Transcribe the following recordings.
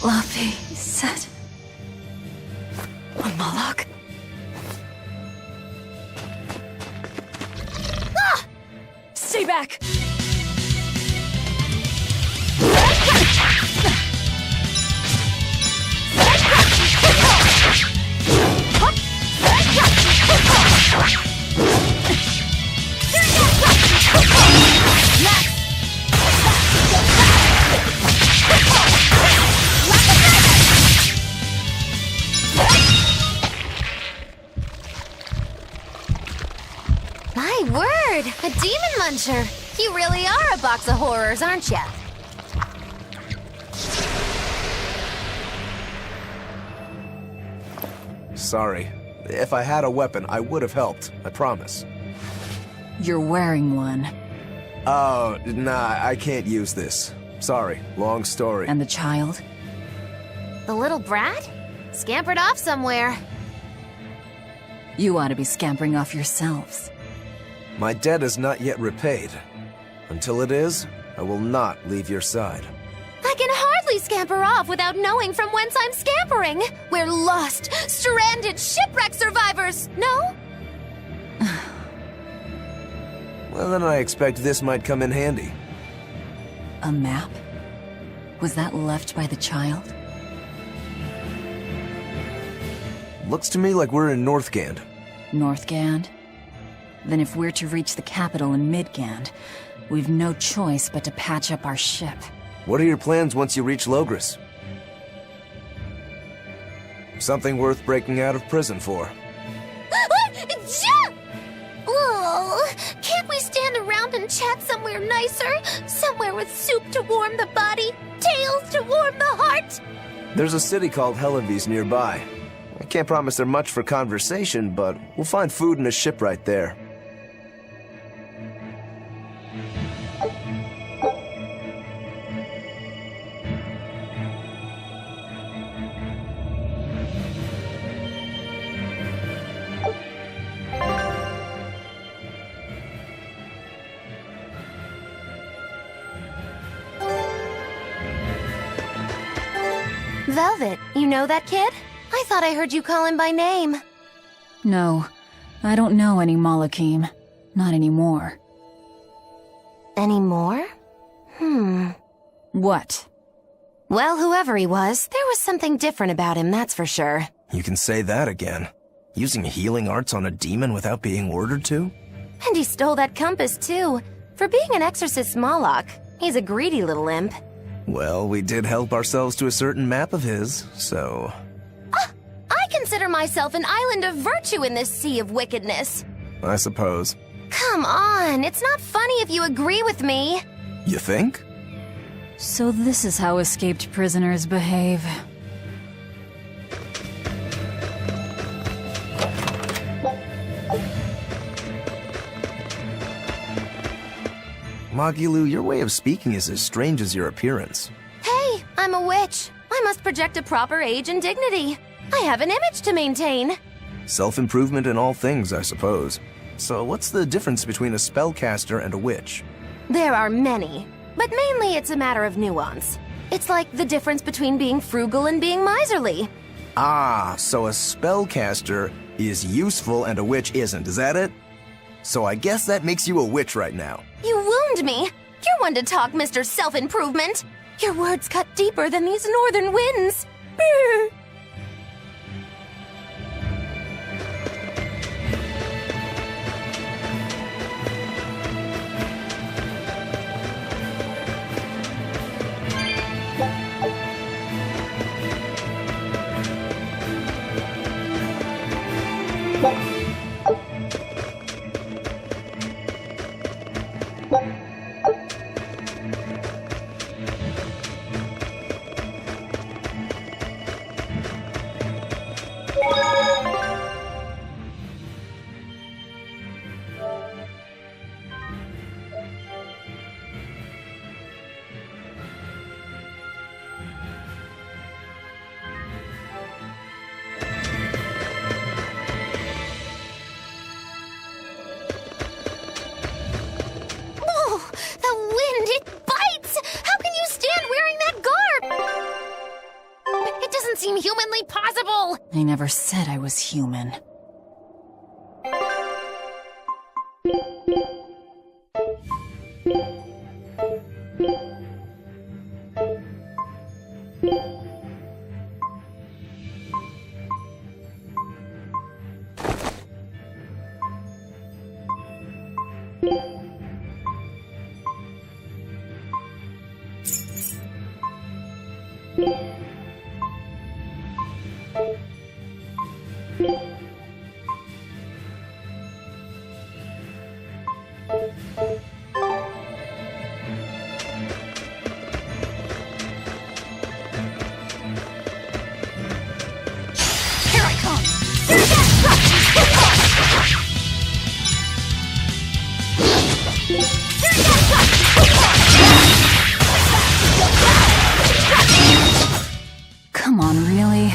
Abbey said... a malak? Ah! Stay back! My word! A demon muncher! You really are a box of horrors, aren't ya? Sorry. If I had a weapon, I would have helped. I promise. You're wearing one. Oh, nah, I can't use this. Sorry, long story. And the child? The little brat? Scampered off somewhere. You ought to be scampering off yourselves. My debt is not yet repaid. Until it is, I will not leave your side. I can hardly scamper off without knowing from whence I'm scampering. We're lost, stranded shipwreck survivors, no? Well, then I expect this might come in handy. A map? Was that left by the child? Looks to me like we're in Northgand. Northgand? Then if we're to reach the capital in Midgand, we've no choice but to patch up our ship. What are your plans once you reach Logris? Something worth breaking out of prison for. Oh, can't we stand around and chat somewhere nicer? Somewhere with soup to warm the body, tales to warm the heart? There's a city called Hellawese nearby. I can't promise they're much for conversation, but we'll find food and a ship right there. Velvet, you know that kid? I thought I heard you call him by name. No, I don't know any malakhim. Not anymore. Anymore? What? Well, whoever he was, there was something different about him, that's for sure. You can say that again. Using healing arts on a demon without being ordered to? And he stole that compass, too. For being an exorcist Moloch, he's a greedy little imp. Well, we did help ourselves to a certain map of his, so... I consider myself an island of virtue in this sea of wickedness. I suppose. Come on, it's not funny if you agree with me. You think? So this is how escaped prisoners behave. Magilu, your way of speaking is as strange as your appearance. Hey, I'm a witch. I must project a proper age and dignity. I have an image to maintain. Self-improvement in all things, I suppose. So what's the difference between a spellcaster and a witch? There are many, but mainly it's a matter of nuance. It's like the difference between being frugal and being miserly. Ah, so a spellcaster is useful and a witch isn't, is that it? So I guess that makes you a witch right now. You wound me. You're one to talk, Mr. Self-Improvement. Your words cut deeper than these northern winds. Brr. seem humanly possible! I never said I was human. Come on, really?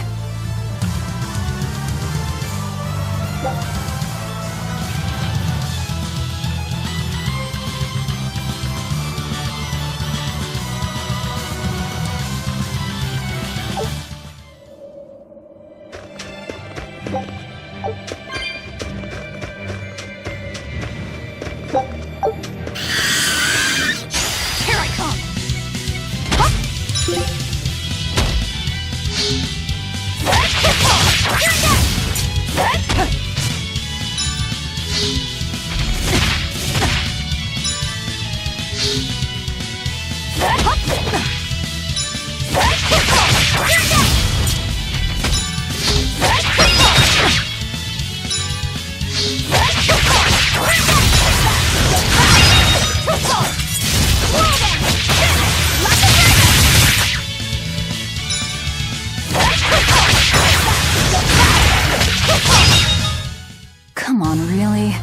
Come on, really?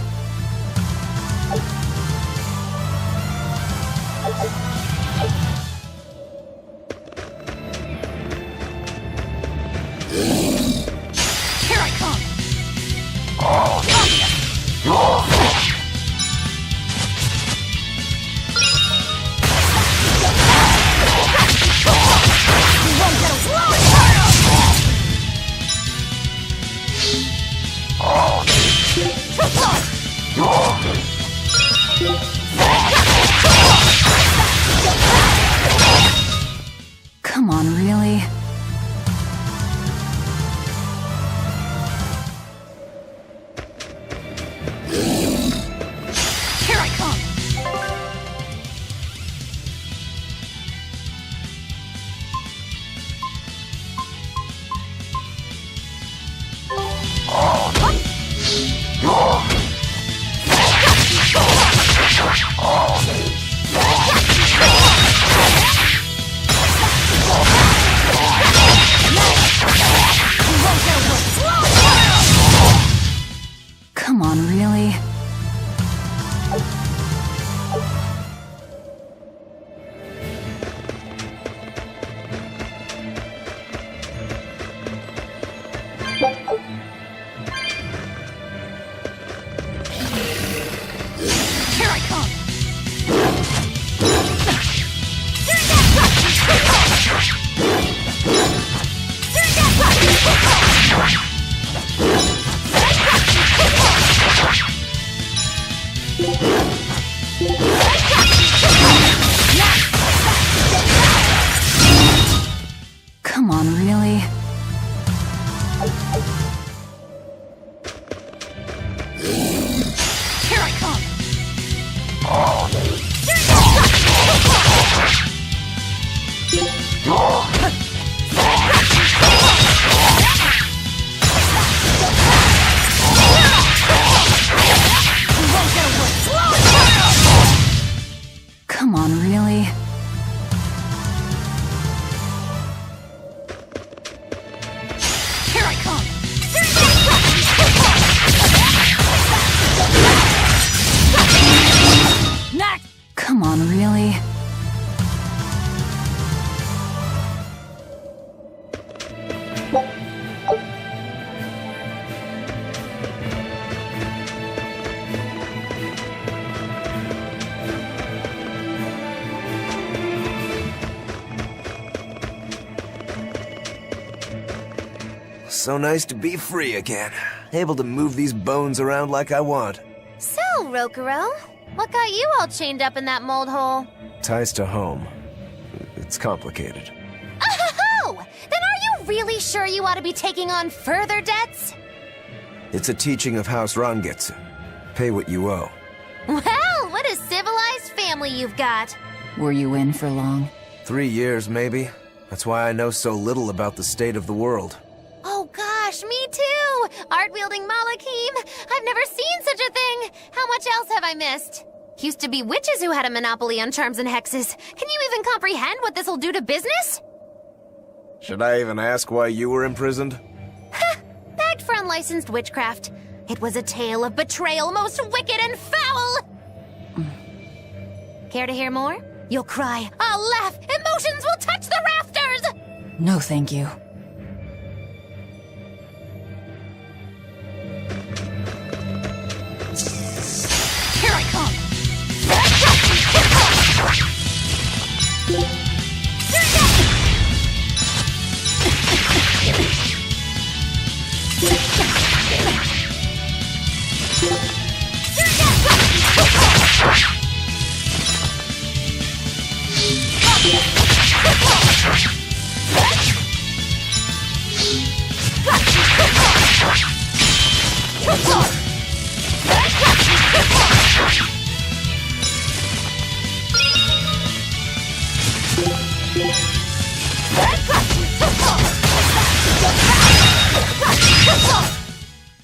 Here I come! Come on, really? Here I come! Come on, really? Here I come! Come on, really? Here I come! Come on, really? So nice to be free again. Able to move these bones around like I want. So, Rokuro, what got you all chained up in that mold hole? Ties to home. It's complicated. Oh! Then are you really sure you ought to be taking on further debts? It's a teaching of House Rangetsu. Pay what you owe. Well, what a civilized family you've got. Were you in for long? 3 years, maybe. That's why I know so little about the state of the world. Oh gosh, me too! Art-wielding malakhim! I've never seen such a thing! How much else have I missed? Used to be witches who had a monopoly on charms and hexes. Can you even comprehend what this'll do to business? Should I even ask why you were imprisoned? Ha! Bagged for unlicensed witchcraft. It was a tale of betrayal most wicked and foul! Care to hear more? You'll cry, I'll laugh, emotions will touch the rafters! No, thank you. Here I come!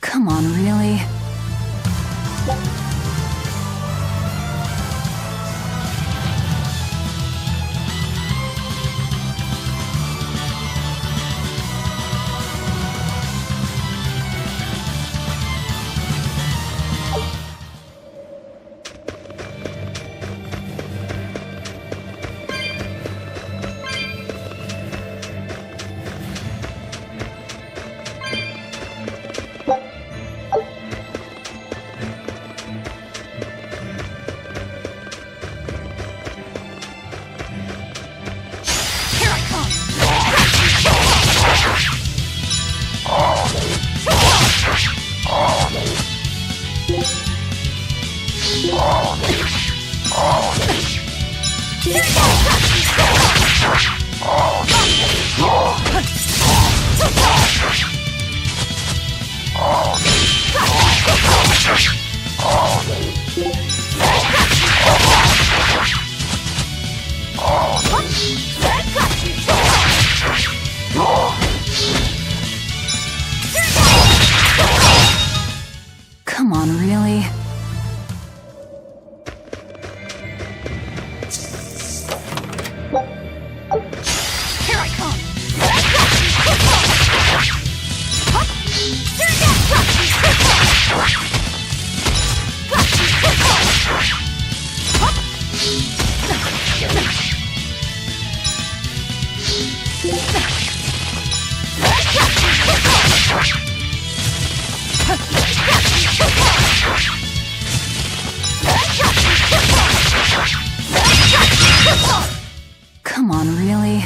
Come on, really? Come on, really? Here I come! Come on, really?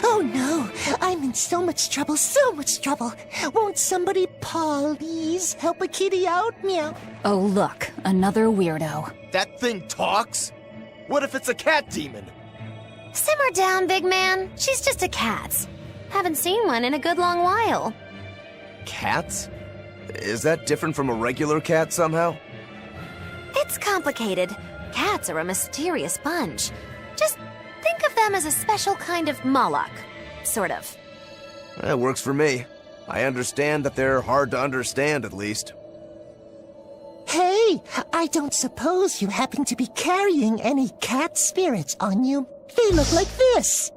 Oh no, I'm in so much trouble. Won't somebody please help a kitty out? Meow. Oh, look, another weirdo. That thing talks? What if it's a cat demon? Simmer down, big man. She's just a cat. Haven't seen one in a good long while. Cats? Is that different from a regular cat somehow? It's complicated. Cats are a mysterious bunch. Just think of them as a special kind of Moloch. Sort of. That works for me. I understand that they're hard to understand, at least. Hey, I don't suppose you happen to be carrying any cat spirits on you? They look like this.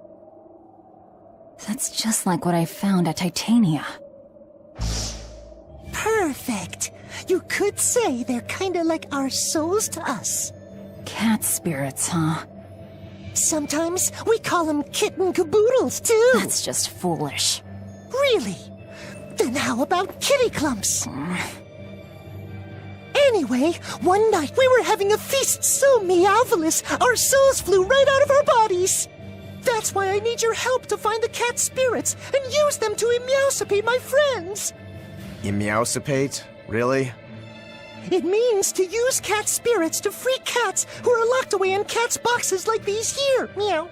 That's just like what I found at Titania. Perfect. You could say they're kinda like our souls to us. Cat spirits, huh? Sometimes we call them kitten caboodles, too. That's just foolish. Really? Then how about kitty clumps? Anyway, one night we were having a feast so meowvelous, our souls flew right out of our bodies. That's why I need your help to find the cat spirits and use them to emeowsipate my friends. Emeowsipate? Really? It means to use cat spirits to free cats who are locked away in cats' boxes like these here. Meow.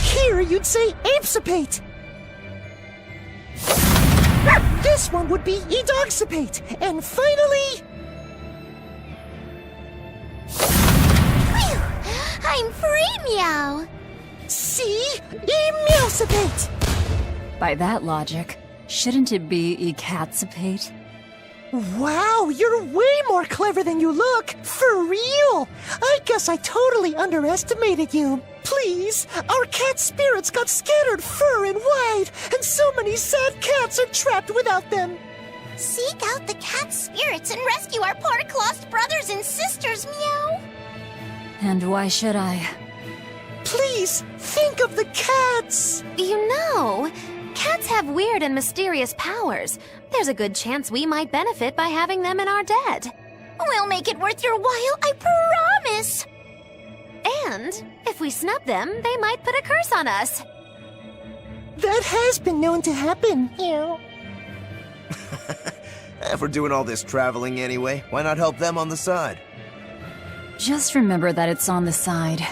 Here you'd say apesipate. This one would be edogsipate. And finally... Phew! I'm free, meow! see? Emeowsipate. By that logic, shouldn't it be ecatsipate? Wow, you're way more clever than you look! For real! I guess I totally underestimated you. Please, our cat spirits got scattered far and wide, and so many sad cats are trapped without them. Seek out the cat spirits and rescue our poor lost brothers and sisters, meow! And why should I? Please, think of the cats! You know, cats have weird and mysterious powers. There's a good chance we might benefit by having them in our dead. We'll make it worth your while, I promise! And if we snub them, they might put a curse on us. That has been known to happen. Meow. If we're doing all this traveling anyway, why not help them on the side? Just remember that it's on the side.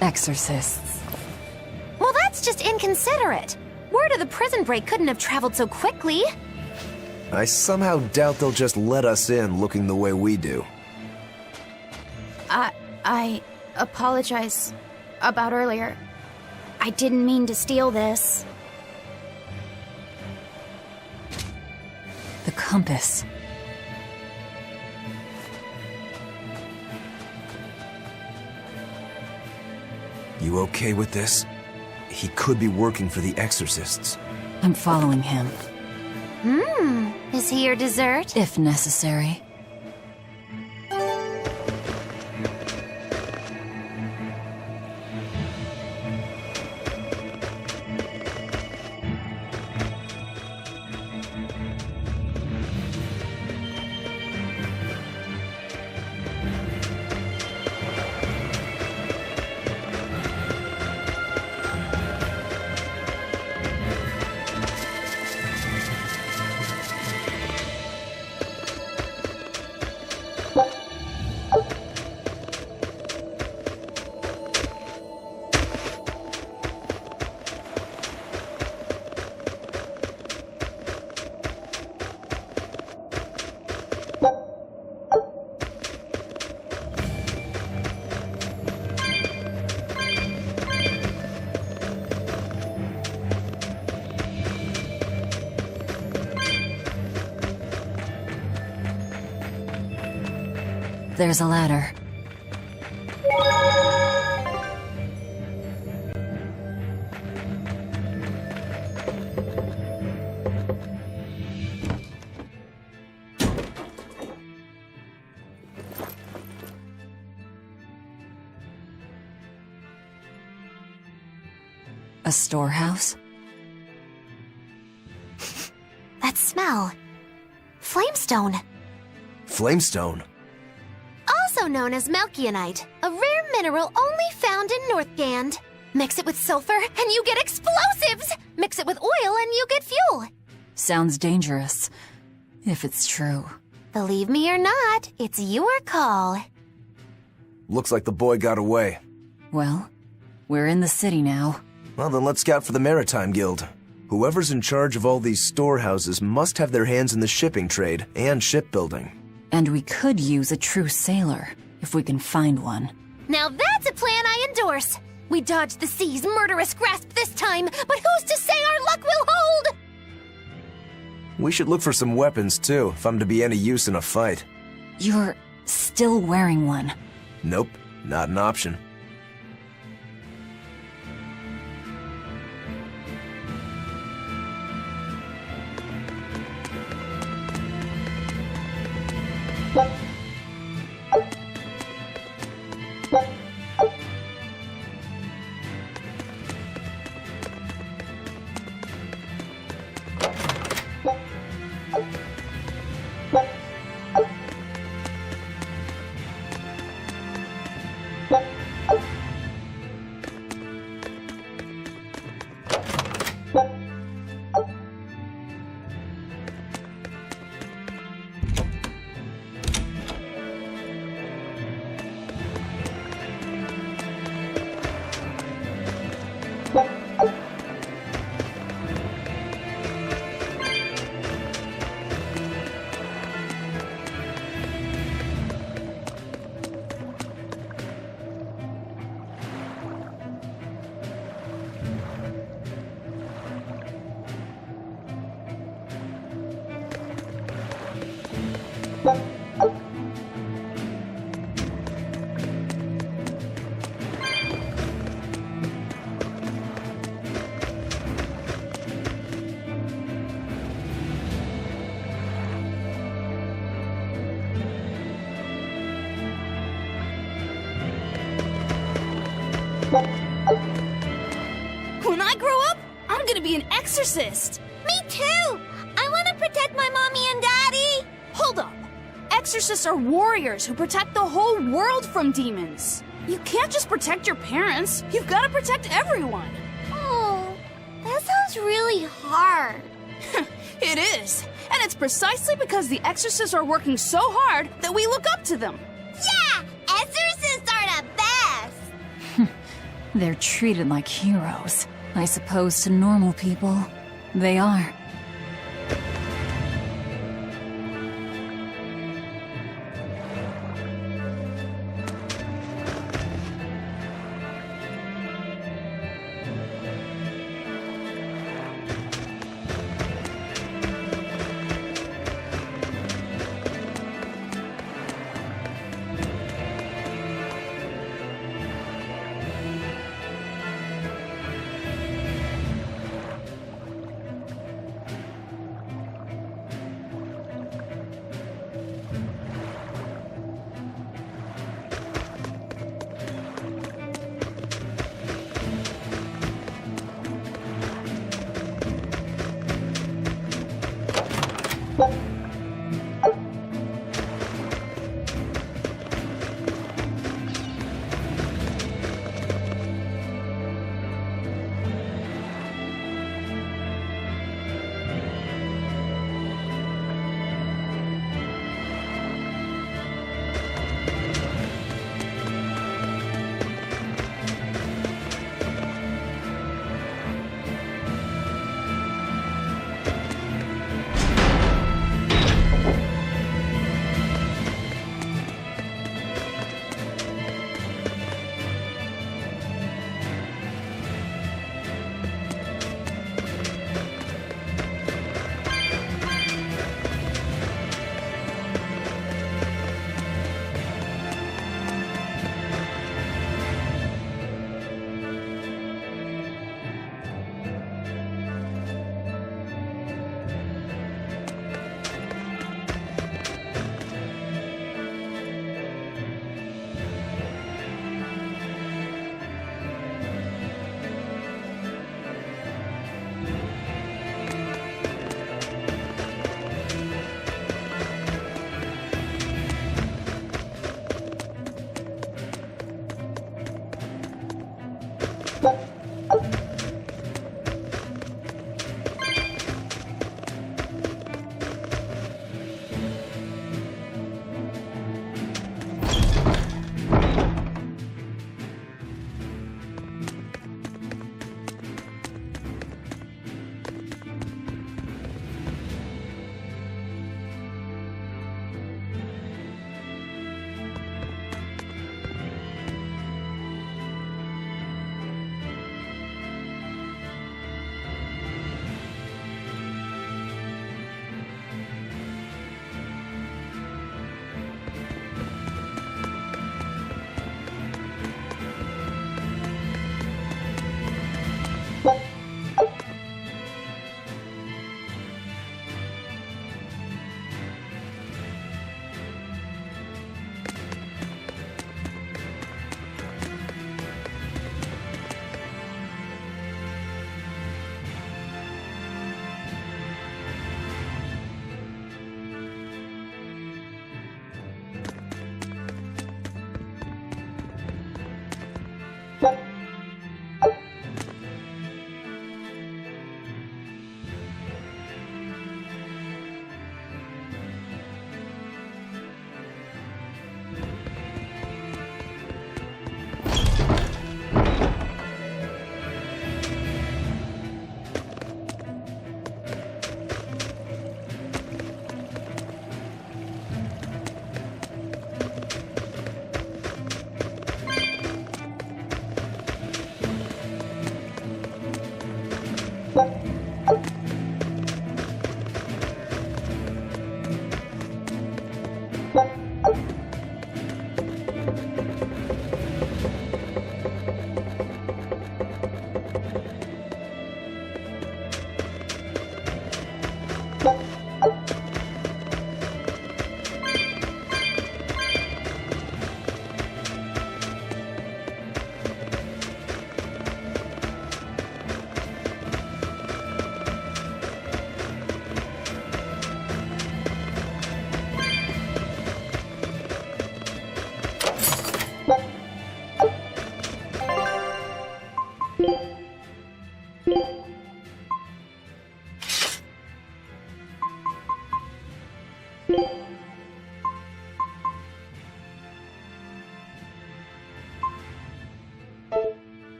Exorcists. Well, that's just inconsiderate. Word of the prison break couldn't have traveled so quickly. I somehow doubt they'll just let us in looking the way we do. I apologize about earlier. I didn't mean to steal this. The compass. You okay with this? He could be working for the exorcists. I'm following him, Is he your dessert? if necessary. There's a ladder. A storehouse? That smell. Flamestone. Flamestone? Also known as Melchionite, a rare mineral only found in Northgand. Mix it with sulfur and you get explosives! Mix it with oil and you get fuel. Sounds dangerous. If it's true. Believe me or not, it's your call. Looks like the boy got away. Well, we're in the city now. Well, then let's scout for the Maritime Guild. Whoever's in charge of all these storehouses must have their hands in the shipping trade and shipbuilding. And we could use a true sailor, if we can find one. Now that's a plan I endorse. We dodged the sea's murderous grasp this time, but who's to say our luck will hold? We should look for some weapons, too, if I'm to be any use in a fight. You're still wearing one. Nope, not an option. When I grow up, I'm gonna be an exorcist. Me too! I want to protect my mommy and daddy! Hold up. Exorcists are warriors who protect the whole world from demons. You can't just protect your parents. You've got to protect everyone. Oh, that sounds really hard. It is. And it's precisely because the exorcists are working so hard that we look up to them. Yeah! Exorcists are the best! They're treated like heroes. I suppose to normal people, they are.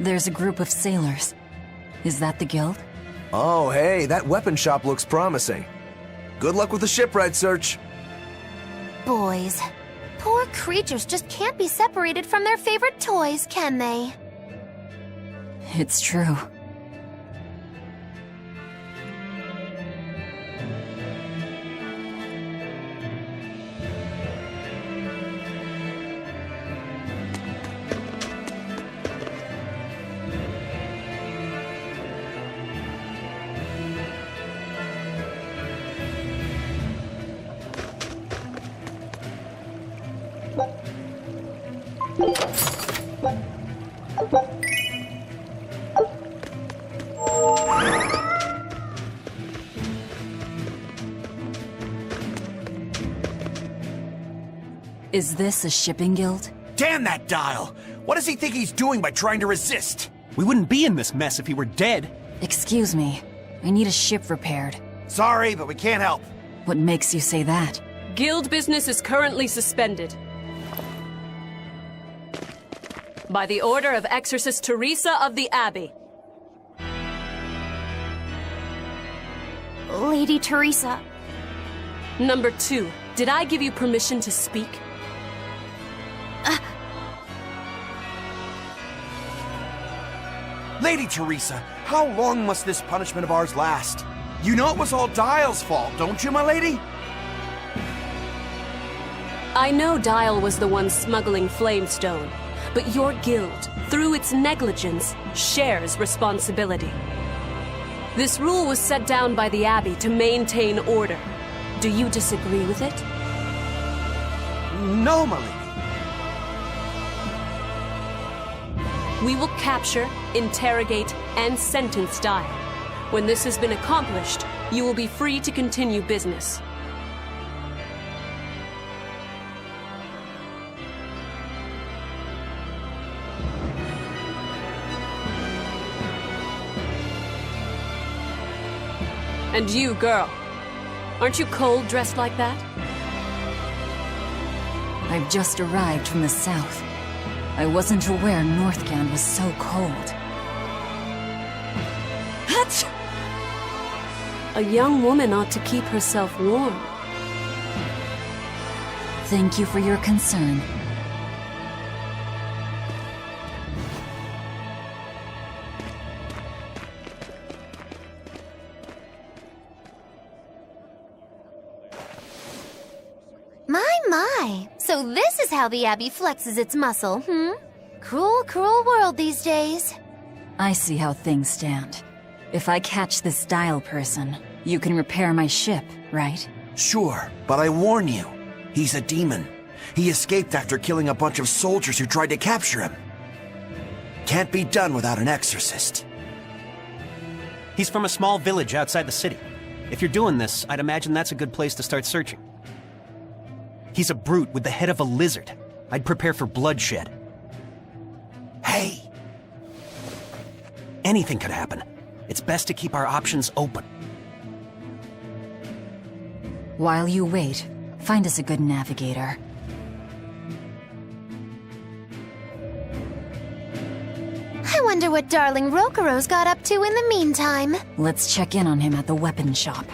There's a group of sailors. Is that the guild? Oh, hey, that weapon shop looks promising. Good luck with the shipwright search. Boys. Poor creatures just can't be separated from their favorite toys, can they? It's true. Is this a shipping guild? Damn that dial! What does he think he's doing by trying to resist? We wouldn't be in this mess if he were dead. Excuse me. I need a ship repaired. Sorry, but we can't help. What makes you say that? Guild business is currently suspended. By the order of Exorcist Teresa of the Abbey. Lady Teresa. Number 2, did I give you permission to speak? Lady Teresa, how long must this punishment of ours last? You know it was all Dial's fault, don't you, my lady? I know Dial was the one smuggling Flamestone, but your guild, through its negligence, shares responsibility. This rule was set down by the Abbey to maintain order. Do you disagree with it? No, my lady. We will capture, interrogate, and sentence Dial. When this has been accomplished, you will be free to continue business. And you, girl, aren't you cold dressed like that? I've just arrived from the south. I wasn't aware Northgand was so cold. Hatch! A young woman ought to keep herself warm. Thank you for your concern. how the Abbey flexes its muscle, Cruel, cruel world these days. I see how things stand. If I catch this Dial person, you can repair my ship, right? Sure, but I warn you, he's a demon. He escaped after killing a bunch of soldiers who tried to capture him. Can't be done without an exorcist. He's from a small village outside the city. If you're doing this, I'd imagine that's a good place to start searching. He's a brute with the head of a lizard. I'd prepare for bloodshed. Hey! Anything could happen. It's best to keep our options open. While you wait, find us a good navigator. I wonder what darling Rokuro's got up to in the meantime. Let's check in on him at the weapon shop.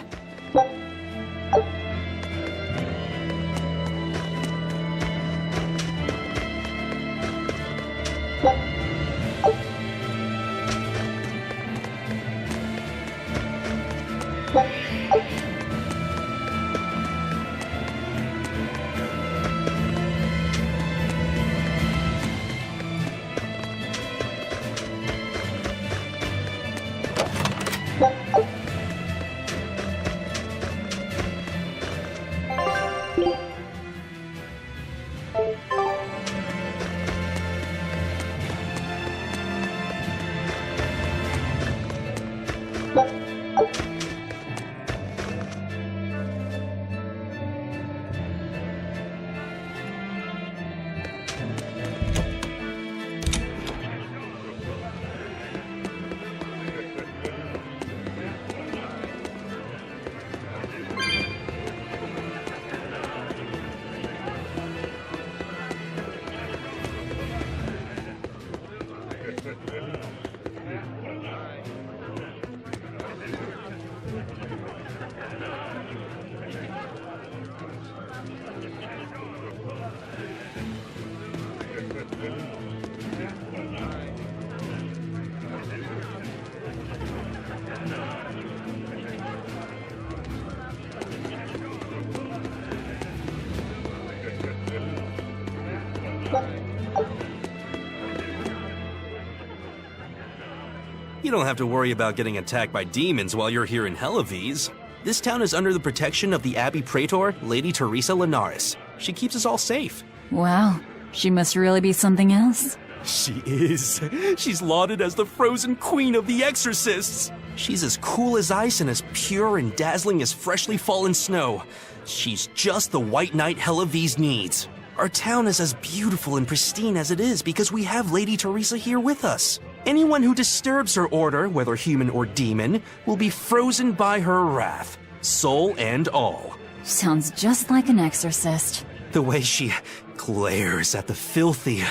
You don't have to worry about getting attacked by demons while you're here in Hellawese. This town is under the protection of the Abbey Praetor, Lady Teresa Linares. She keeps us all safe. Wow, she must really be something else. She is. She's lauded as the frozen queen of the exorcists. She's as cool as ice and as pure and dazzling as freshly fallen snow. She's just the white knight Hellawese needs. Our town is as beautiful and pristine as it is because we have Lady Teresa here with us. Anyone who disturbs her order, whether human or demon, will be frozen by her wrath, soul and all. Sounds just like an exorcist. The way she glares at the filthy.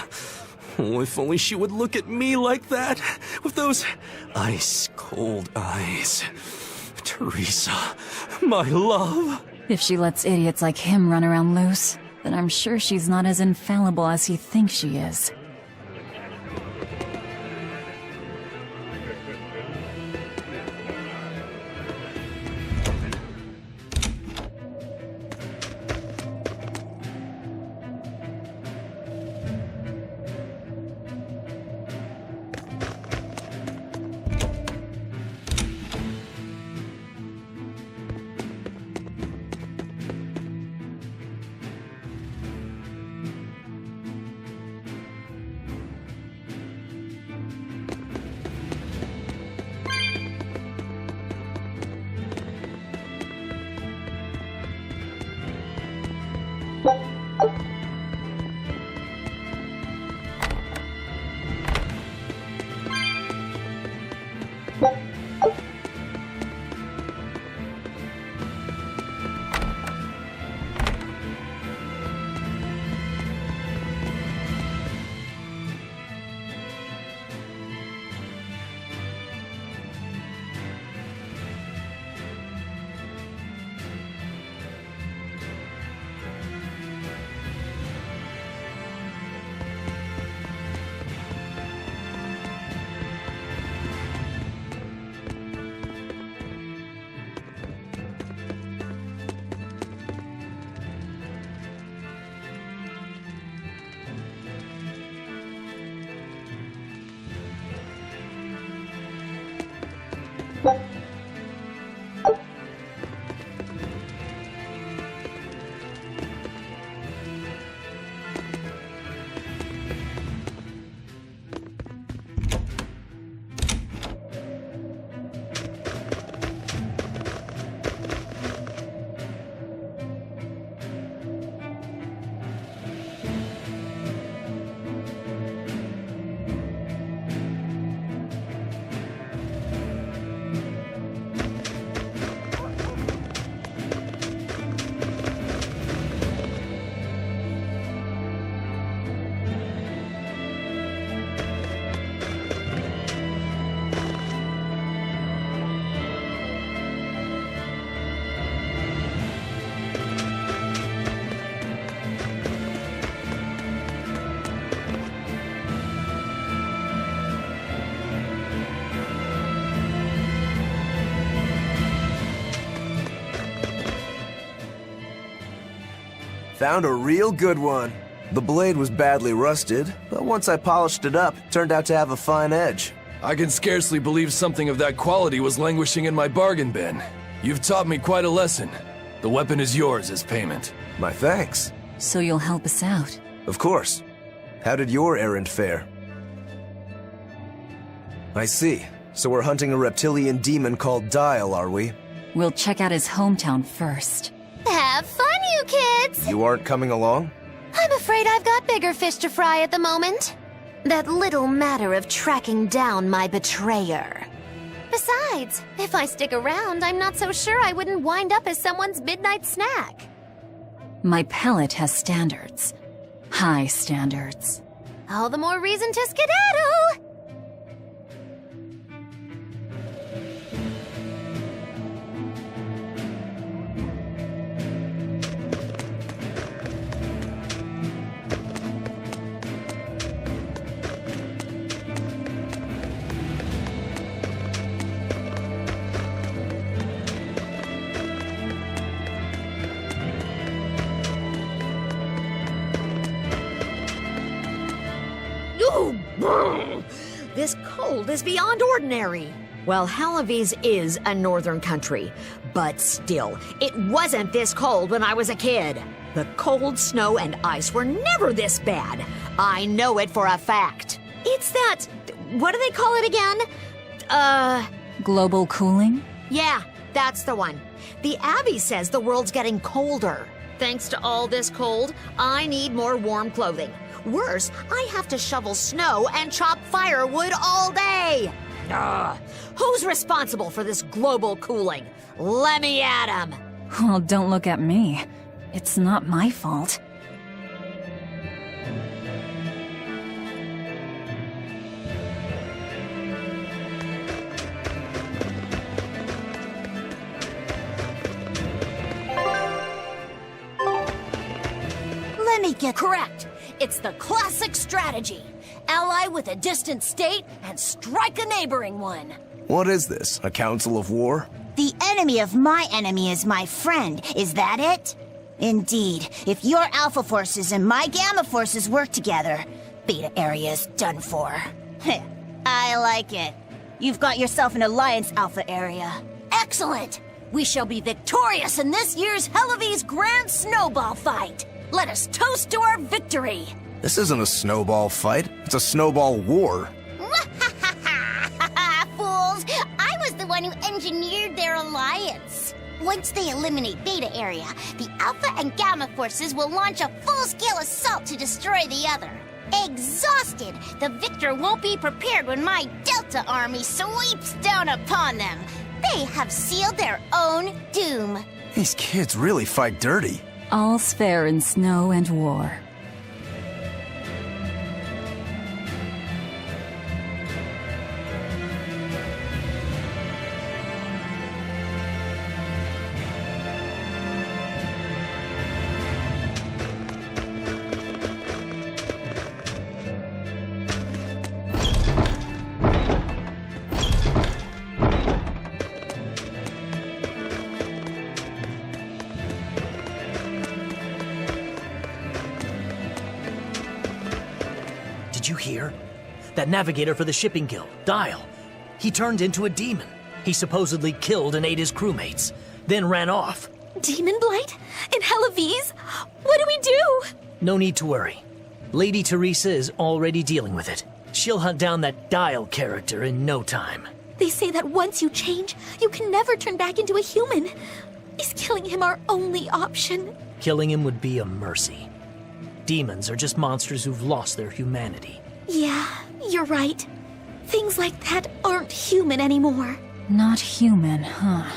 Oh, if only she would look at me like that, with those ice-cold eyes. Teresa, my love. If she lets idiots like him run around loose, then I'm sure she's not as infallible as he thinks she is. Found a real good one. The blade was badly rusted, but once I polished it up, it turned out to have a fine edge. I can scarcely believe something of that quality was languishing in my bargain bin. You've taught me quite a lesson. The weapon is yours as payment. My thanks. So you'll help us out? Of course. How did your errand fare? I see. So we're hunting a reptilian demon called Dial, are we? We'll check out his hometown first. Have fun, you kids! You aren't coming along? I'm afraid I've got bigger fish to fry at the moment. That little matter of tracking down my betrayer. Besides, if I stick around, I'm not so sure I wouldn't wind up as someone's midnight snack. My pellet has standards. High standards. All the more reason to skedaddle! This cold is beyond ordinary. Well, Hellawese is a northern country, but still, it wasn't this cold when I was a kid. The cold, snow, and ice were never this bad. I know it for a fact. It's that... what do they call it again? Global cooling? Yeah, that's the one. The Abbey says the world's getting colder. Thanks to all this cold, I need more warm clothing. Worse, I have to shovel snow and chop firewood all day. Ugh. Who's responsible for this global cooling? Let me at 'em. Well, don't look at me. It's not my fault. Let me get correct. It's the classic strategy. Ally with a distant state and strike a neighboring one. What is this, a council of war? The enemy of my enemy is my friend. Is that it? Indeed. If your Alpha forces and my Gamma forces work together, Beta area is done for. I like it. You've got yourself an alliance, Alpha area. Excellent. We shall be victorious in this year's Hellawese Grand Snowball Fight. Let us toast to our victory! This isn't a snowball fight. It's a snowball war. Fools! I was the one who engineered their alliance. Once they eliminate Beta area, the Alpha and Gamma forces will launch a full-scale assault to destroy the other. Exhausted, the victor won't be prepared when my Delta army sweeps down upon them. They have sealed their own doom. These kids really fight dirty. All's fair in snow and war. Did you hear? That navigator for the shipping guild, Dial. He turned into a demon. He supposedly killed and ate his crewmates, then ran off. Demon Blight? In Hellawese? What do we do? No need to worry. Lady Teresa is already dealing with it. She'll hunt down that Dial character in no time. They say that once you change, you can never turn back into a human. Is killing him our only option? Killing him would be a mercy. Demons are just monsters who've lost their humanity. Yeah, you're right. Things like that aren't human anymore. Not human, huh?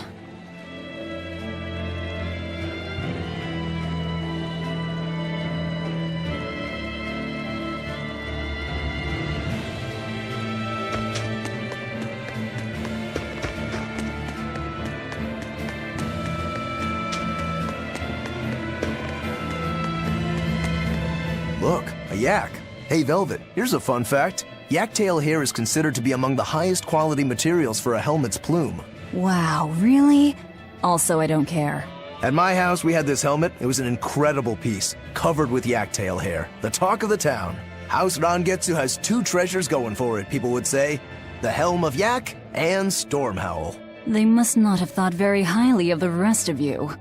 Look, a yak. Hey, Velvet, here's a fun fact. Yak-tail hair is considered to be among the highest quality materials for a helmet's plume. Wow, really? Also, I don't care. At my house, we had this helmet. It was an incredible piece, covered with yak-tail hair. The talk of the town. House Rangetsu has two treasures going for it, people would say. The Helm of Yak and Stormhowl. They must not have thought very highly of the rest of you.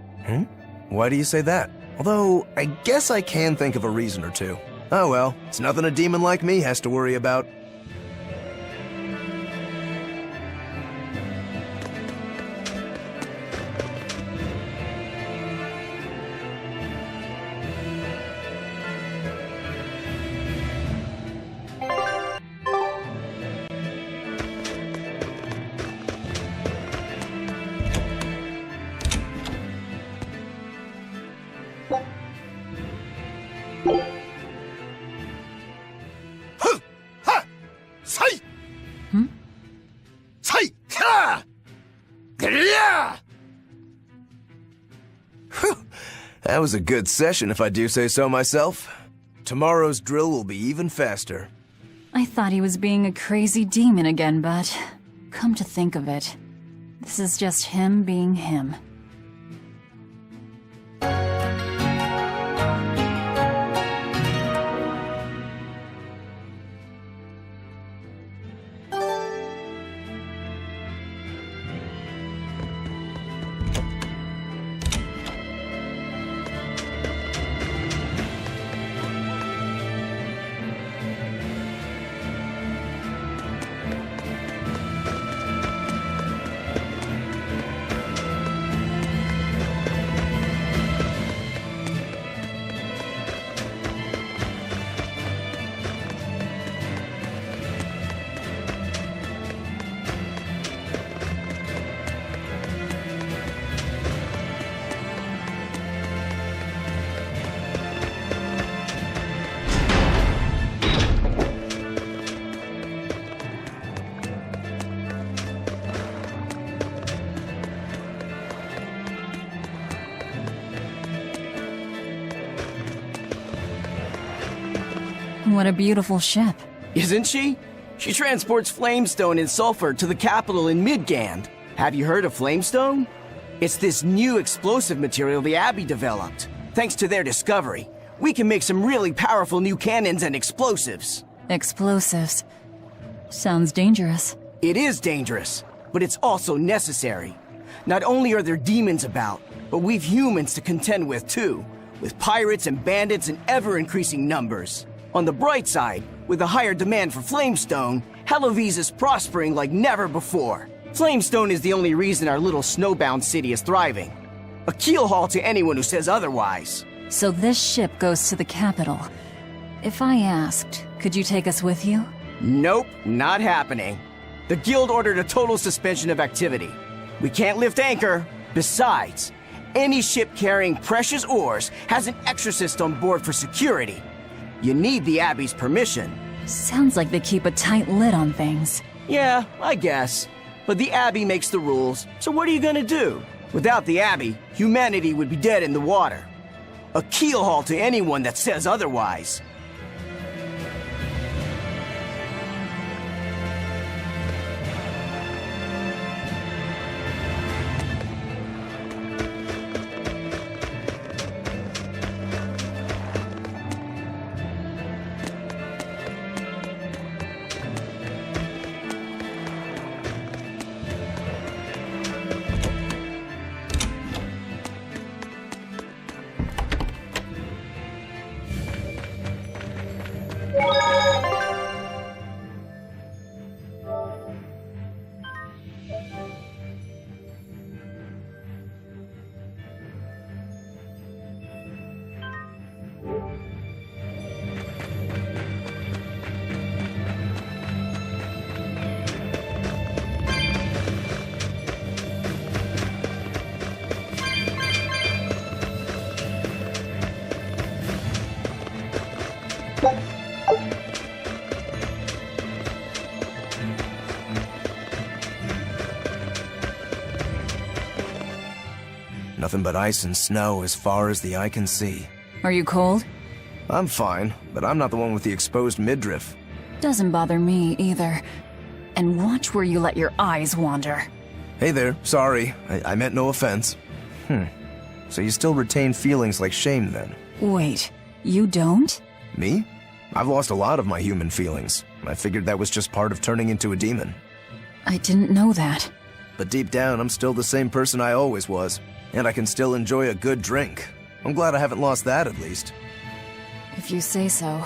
Why do you say that? Although, I guess I can think of a reason or two. Oh well, it's nothing a demon like me has to worry about. That was a good session, if I do say so myself. Tomorrow's drill will be even faster. I thought he was being a crazy demon again, but come to think of it, this is just him being him. What a beautiful ship. Isn't she? She transports flamestone and sulfur to the capital in Midgand. Have you heard of flamestone? It's this new explosive material the Abbey developed. Thanks to their discovery, we can make some really powerful new cannons and explosives. Explosives. Sounds dangerous. It is dangerous, but it's also necessary. Not only are there demons about, but we've humans to contend with too, with pirates and bandits in ever-increasing numbers. On the bright side, with a higher demand for flamestone, Hellawese is prospering like never before. Flamestone is the only reason our little snowbound city is thriving. A keelhaul to anyone who says otherwise. So this ship goes to the capital. If I asked, could you take us with you? Nope, not happening. The guild ordered a total suspension of activity. We can't lift anchor. Besides, any ship carrying precious ores has an exorcist on board for security. You need the Abbey's permission. Sounds like they keep a tight lid on things. Yeah, I guess. But the Abbey makes the rules, so what are you gonna do? Without the Abbey, humanity would be dead in the water. A keelhaul to anyone that says otherwise. Nothing but ice and snow as far as the eye can see. Are you cold? I'm fine, but I'm not the one with the exposed midriff. Doesn't bother me either. And watch where you let your eyes wander. Hey there, sorry. I meant no offense. So you still retain feelings like shame then? Wait, you don't? Me? I've lost a lot of my human feelings. I figured that was just part of turning into a demon. I didn't know that. But deep down, I'm still the same person I always was. And I can still enjoy a good drink. I'm glad I haven't lost that, at least. If you say so.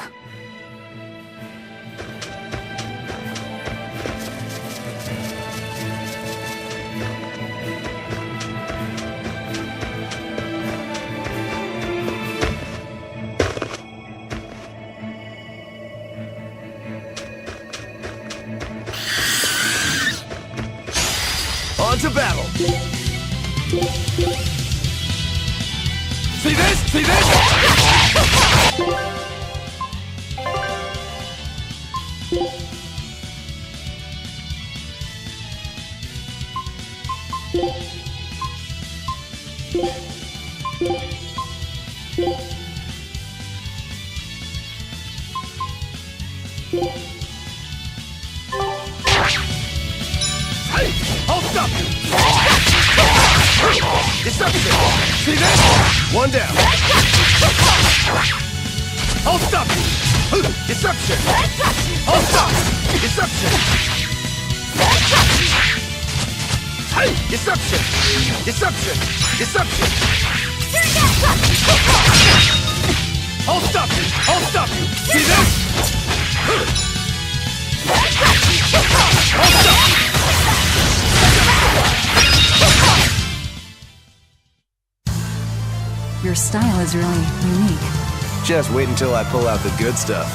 On to battle! See this? See this? Hey! I'll stop you! Deception! See this? One down. I'll stop you! Deception! I'll stop! Deception! Hey! Deception! Deception! Deception! I'll stop you! I'll stop you! See this? I'll stop you! Your style is really unique. Just wait until I pull out the good stuff.